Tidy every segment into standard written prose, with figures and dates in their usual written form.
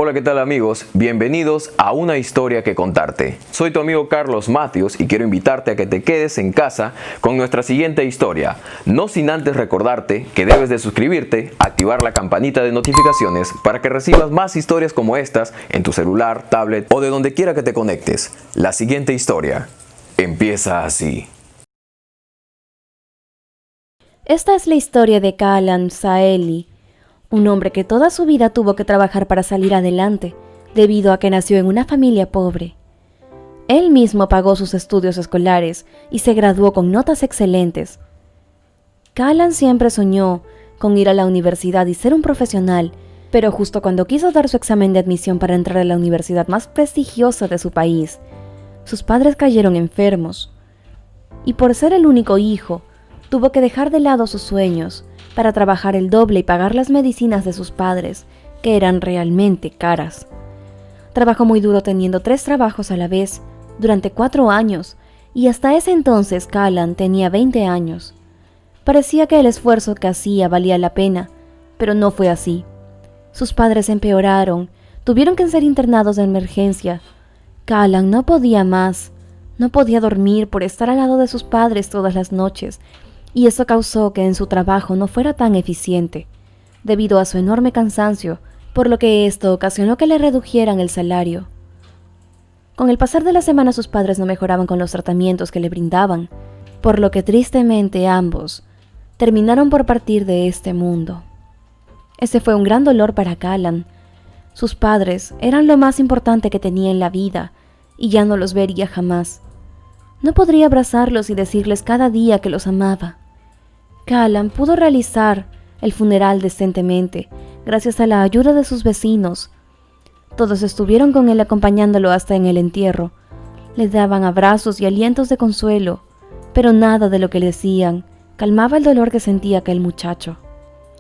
Hola, ¿qué tal amigos? Bienvenidos a Una Historia que Contarte. Soy tu amigo Carlos Matthews y quiero invitarte a que te quedes en casa con nuestra siguiente historia. No sin antes recordarte que debes de suscribirte, activar la campanita de notificaciones para que recibas más historias como estas en tu celular, tablet o de donde quiera que te conectes. La siguiente historia empieza así. Esta es la historia de Kaalan Saeli, un hombre que toda su vida tuvo que trabajar para salir adelante, debido a que nació en una familia pobre. Él mismo pagó sus estudios escolares y se graduó con notas excelentes. Kaalan siempre soñó con ir a la universidad y ser un profesional, pero justo cuando quiso dar su examen de admisión para entrar a la universidad más prestigiosa de su país, sus padres cayeron enfermos. Y por ser el único hijo, tuvo que dejar de lado sus sueños para trabajar el doble y pagar las medicinas de sus padres, que eran realmente caras. Trabajó muy duro teniendo 3 trabajos a la vez, durante 4 años, y hasta ese entonces Kaalan tenía 20 años. Parecía que el esfuerzo que hacía valía la pena, pero no fue así. Sus padres empeoraron, tuvieron que ser internados de emergencia. Kaalan no podía más, no podía dormir por estar al lado de sus padres todas las noches, y eso causó que en su trabajo no fuera tan eficiente, debido a su enorme cansancio, por lo que esto ocasionó que le redujeran el salario. Con el pasar de la semana sus padres no mejoraban con los tratamientos que le brindaban, por lo que tristemente ambos terminaron por partir de este mundo. Ese fue un gran dolor para Kaalan. Sus padres eran lo más importante que tenía en la vida, y ya no los vería jamás. No podría abrazarlos y decirles cada día que los amaba. Kaalan pudo realizar el funeral decentemente, gracias a la ayuda de sus vecinos. Todos estuvieron con él acompañándolo hasta en el entierro. Le daban abrazos y alientos de consuelo, pero nada de lo que le decían calmaba el dolor que sentía aquel muchacho.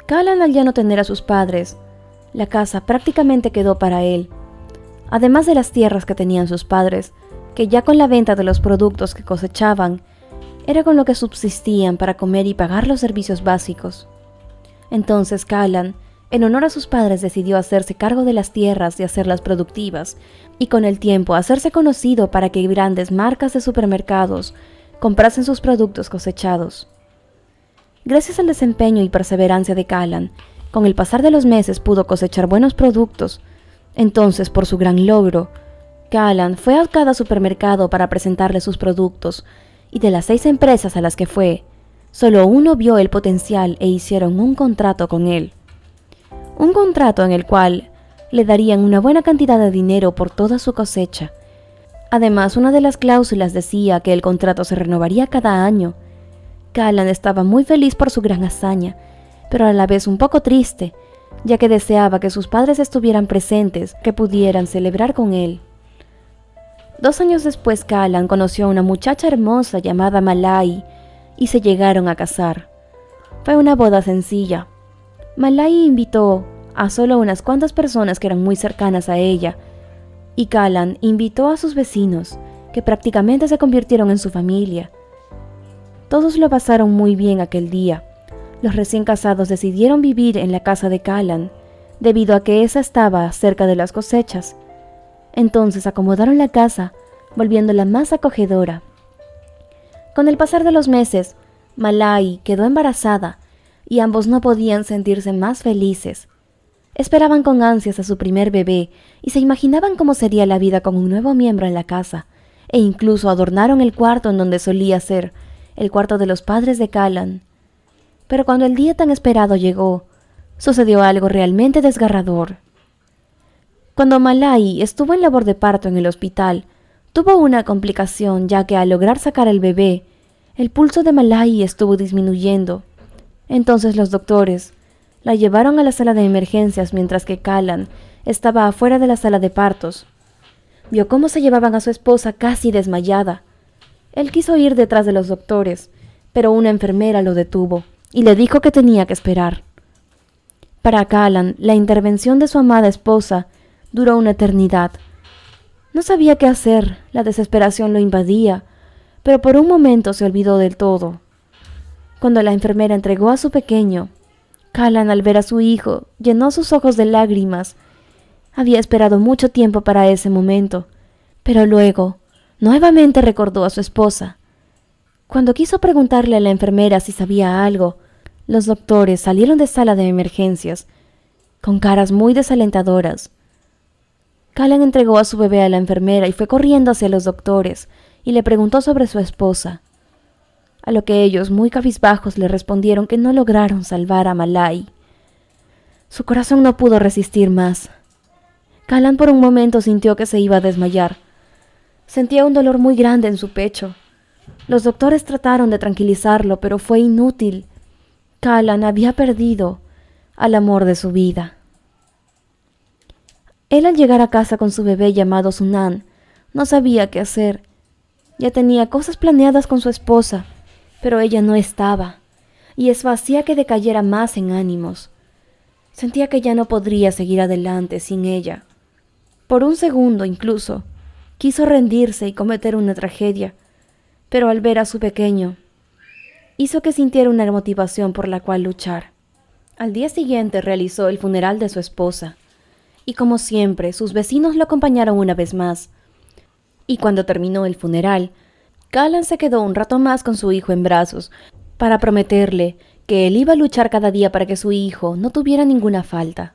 Kaalan, al ya no tener a sus padres, la casa prácticamente quedó para él. Además de las tierras que tenían sus padres, que ya con la venta de los productos que cosechaban, era con lo que subsistían para comer y pagar los servicios básicos. Entonces Kaalan, en honor a sus padres, decidió hacerse cargo de las tierras y hacerlas productivas, y con el tiempo hacerse conocido para que grandes marcas de supermercados comprasen sus productos cosechados. Gracias al desempeño y perseverancia de Kaalan, con el pasar de los meses pudo cosechar buenos productos. Entonces, por su gran logro, Kaalan fue a cada supermercado para presentarle sus productos, y de las 6 empresas a las que fue, solo uno vio el potencial e hicieron un contrato con él. Un contrato en el cual le darían una buena cantidad de dinero por toda su cosecha. Además, una de las cláusulas decía que el contrato se renovaría cada año. Kaalan estaba muy feliz por su gran hazaña, pero a la vez un poco triste, ya que deseaba que sus padres estuvieran presentes, que pudieran celebrar con él. 2 años después, Kaalan conoció a una muchacha hermosa llamada Malai y se llegaron a casar. Fue una boda sencilla. Malai invitó a solo unas cuantas personas que eran muy cercanas a ella, y Kaalan invitó a sus vecinos, que prácticamente se convirtieron en su familia. Todos lo pasaron muy bien aquel día. Los recién casados decidieron vivir en la casa de Kaalan, debido a que esa estaba cerca de las cosechas. Entonces acomodaron la casa, volviéndola más acogedora. Con el pasar de los meses, Malai quedó embarazada y ambos no podían sentirse más felices. Esperaban con ansias a su primer bebé y se imaginaban cómo sería la vida con un nuevo miembro en la casa, e incluso adornaron el cuarto en donde solía ser el cuarto de los padres de Kaalan. Pero cuando el día tan esperado llegó, sucedió algo realmente desgarrador. Cuando Malai estuvo en labor de parto en el hospital, tuvo una complicación, ya que al lograr sacar el bebé, el pulso de Malai estuvo disminuyendo. Entonces los doctores la llevaron a la sala de emergencias mientras que Kaalan estaba afuera de la sala de partos. Vio cómo se llevaban a su esposa casi desmayada. Él quiso ir detrás de los doctores, pero una enfermera lo detuvo y le dijo que tenía que esperar. Para Kaalan, la intervención de su amada esposa duró una eternidad. No sabía qué hacer, la desesperación lo invadía, pero por un momento se olvidó del todo. Cuando la enfermera entregó a su pequeño, Kaalan, al ver a su hijo, llenó sus ojos de lágrimas Había esperado mucho tiempo para ese momento, pero luego nuevamente recordó a su esposa. Cuando quiso preguntarle a la enfermera si sabía algo, los doctores salieron de sala de emergencias con caras muy desalentadoras. Callan entregó a su bebé a la enfermera y fue corriendo hacia los doctores y le preguntó sobre su esposa, a lo que ellos, muy cabizbajos, le respondieron que no lograron salvar a Malay. Su corazón no pudo resistir más. Callan por un momento sintió que se iba a desmayar. Sentía un dolor muy grande en su pecho. Los doctores trataron de tranquilizarlo, pero fue inútil. Callan había perdido al amor de su vida. Él, al llegar a casa con su bebé llamado Sunan, no sabía qué hacer. Ya tenía cosas planeadas con su esposa, pero ella no estaba, y eso hacía que decayera más en ánimos. Sentía que ya no podría seguir adelante sin ella. Por un segundo, incluso, quiso rendirse y cometer una tragedia, pero al ver a su pequeño, hizo que sintiera una motivación por la cual luchar. Al día siguiente realizó el funeral de su esposa, y como siempre, sus vecinos lo acompañaron una vez más. Y cuando terminó el funeral, Callan se quedó un rato más con su hijo en brazos, para prometerle que él iba a luchar cada día para que su hijo no tuviera ninguna falta.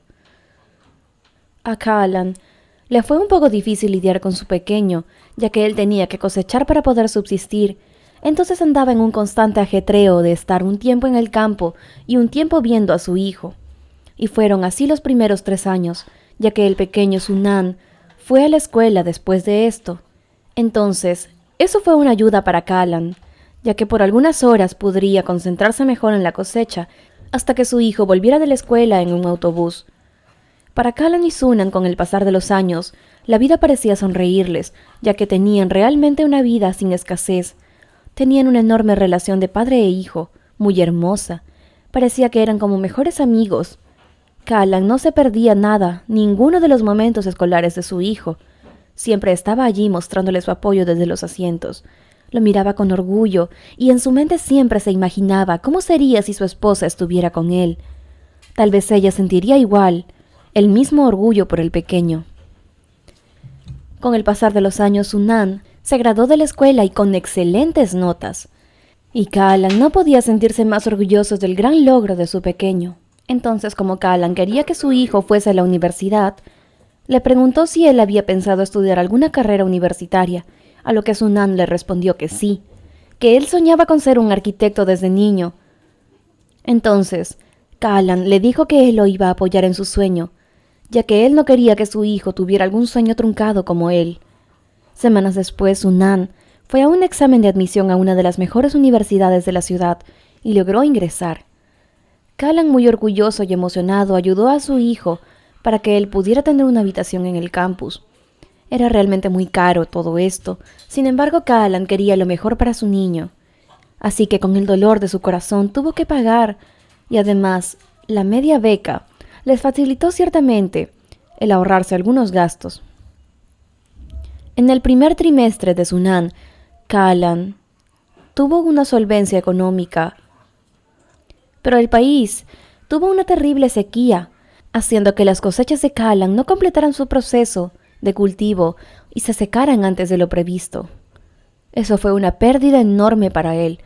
A Callan le fue un poco difícil lidiar con su pequeño, ya que él tenía que cosechar para poder subsistir. Entonces andaba en un constante ajetreo de estar un tiempo en el campo y un tiempo viendo a su hijo. Y fueron así los primeros 3 años, ya que el pequeño Sunan fue a la escuela después de esto. Entonces, eso fue una ayuda para Callan, ya que por algunas horas podría concentrarse mejor en la cosecha hasta que su hijo volviera de la escuela en un autobús. Para Callan y Sunan, con el pasar de los años, la vida parecía sonreírles, ya que tenían realmente una vida sin escasez. Tenían una enorme relación de padre e hijo, muy hermosa. Parecía que eran como mejores amigos. Callan no se perdía nada, ninguno de los momentos escolares de su hijo. Siempre estaba allí mostrándole su apoyo desde los asientos. Lo miraba con orgullo y en su mente siempre se imaginaba cómo sería si su esposa estuviera con él. Tal vez ella sentiría igual, el mismo orgullo por el pequeño. Con el pasar de los años, Sunan se graduó de la escuela y con excelentes notas. Y Callan no podía sentirse más orgulloso del gran logro de su pequeño. Entonces, como Callan quería que su hijo fuese a la universidad, le preguntó si él había pensado estudiar alguna carrera universitaria, a lo que Sunan le respondió que sí, que él soñaba con ser un arquitecto desde niño. Entonces, Callan le dijo que él lo iba a apoyar en su sueño, ya que él no quería que su hijo tuviera algún sueño truncado como él. Semanas después, Sunan fue a un examen de admisión a una de las mejores universidades de la ciudad y logró ingresar. Callan, muy orgulloso y emocionado, ayudó a su hijo para que él pudiera tener una habitación en el campus. Era realmente muy caro todo esto, sin embargo Callan quería lo mejor para su niño. Así que con el dolor de su corazón tuvo que pagar, y además la media beca les facilitó ciertamente el ahorrarse algunos gastos. En el primer trimestre de Sunan, Callan tuvo una solvencia económica, pero el país tuvo una terrible sequía, haciendo que las cosechas de Callan no completaran su proceso de cultivo y se secaran antes de lo previsto. Eso fue una pérdida enorme para él.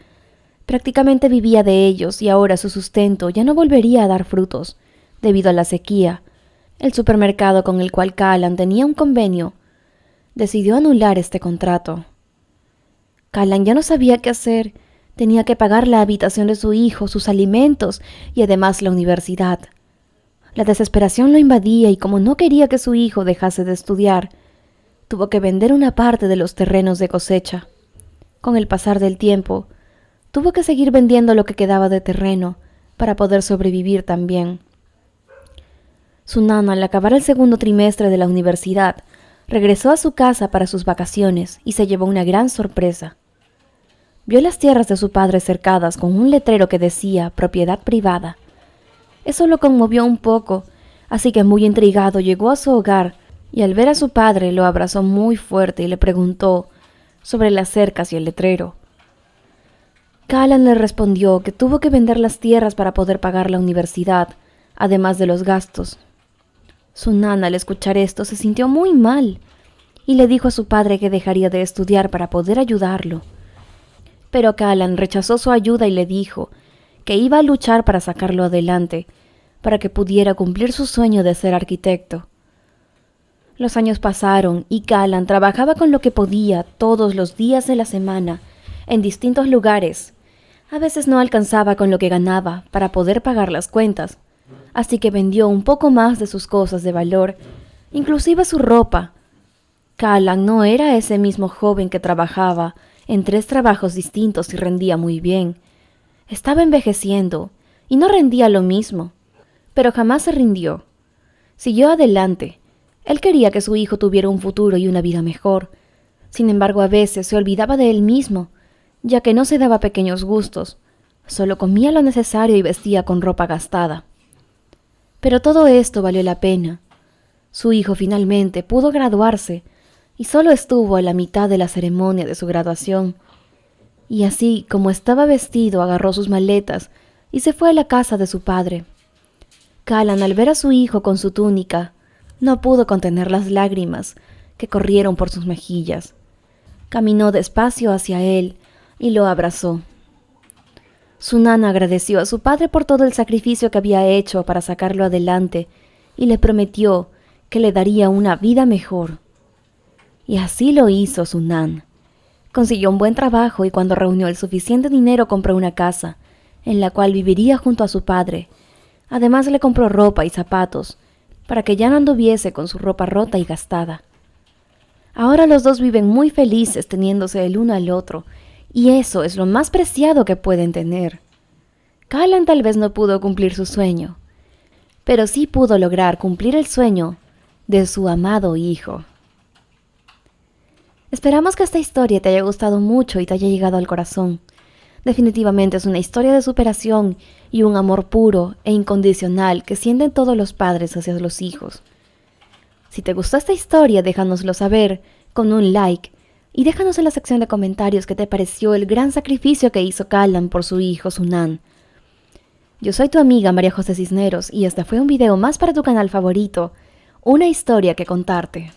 Prácticamente vivía de ellos y ahora su sustento ya no volvería a dar frutos, debido a la sequía. El supermercado con el cual Callan tenía un convenio decidió anular este contrato. Callan ya no sabía qué hacer. Tenía que pagar la habitación de su hijo, sus alimentos y además la universidad. La desesperación lo invadía y como no quería que su hijo dejase de estudiar, tuvo que vender una parte de los terrenos de cosecha. Con el pasar del tiempo, tuvo que seguir vendiendo lo que quedaba de terreno para poder sobrevivir también. Sunan, al acabar el segundo trimestre de la universidad, regresó a su casa para sus vacaciones y se llevó una gran sorpresa. Vio las tierras de su padre cercadas con un letrero que decía propiedad privada. Eso lo conmovió un poco, así que muy intrigado llegó a su hogar y al ver a su padre lo abrazó muy fuerte y le preguntó sobre las cercas y el letrero. Callan le respondió que tuvo que vender las tierras para poder pagar la universidad, además de los gastos. Sunan, al escuchar esto, se sintió muy mal y le dijo a su padre que dejaría de estudiar para poder ayudarlo. Pero Callan rechazó su ayuda y le dijo que iba a luchar para sacarlo adelante, para que pudiera cumplir su sueño de ser arquitecto. Los años pasaron y Callan trabajaba con lo que podía todos los días de la semana, en distintos lugares. A veces no alcanzaba con lo que ganaba para poder pagar las cuentas, así que vendió un poco más de sus cosas de valor, inclusive su ropa. Callan no era ese mismo joven que trabajaba en 3 trabajos distintos y rendía muy bien. Estaba envejeciendo y no rendía lo mismo, pero jamás se rindió. Siguió adelante. Él quería que su hijo tuviera un futuro y una vida mejor. Sin embargo, a veces se olvidaba de él mismo, ya que no se daba pequeños gustos. Solo comía lo necesario y vestía con ropa gastada. Pero todo esto valió la pena. Su hijo finalmente pudo graduarse y solo estuvo a la mitad de la ceremonia de su graduación. Y así como estaba vestido, agarró sus maletas y se fue a la casa de su padre. Callan, al ver a su hijo con su túnica, no pudo contener las lágrimas que corrieron por sus mejillas. Caminó despacio hacia él y lo abrazó. Sunan agradeció a su padre por todo el sacrificio que había hecho para sacarlo adelante y le prometió que le daría una vida mejor. Y así lo hizo Sunan. Consiguió un buen trabajo y cuando reunió el suficiente dinero compró una casa, en la cual viviría junto a su padre. Además le compró ropa y zapatos, para que ya no anduviese con su ropa rota y gastada. Ahora los dos viven muy felices teniéndose el uno al otro, y eso es lo más preciado que pueden tener. Callan tal vez no pudo cumplir su sueño, pero sí pudo lograr cumplir el sueño de su amado hijo. Esperamos que esta historia te haya gustado mucho y te haya llegado al corazón. Definitivamente es una historia de superación y un amor puro e incondicional que sienten todos los padres hacia los hijos. Si te gustó esta historia, déjanoslo saber con un like y déjanos en la sección de comentarios qué te pareció el gran sacrificio que hizo Callan por su hijo Sunan. Yo soy tu amiga María José Cisneros y este fue un video más para tu canal favorito, Una Historia que Contarte.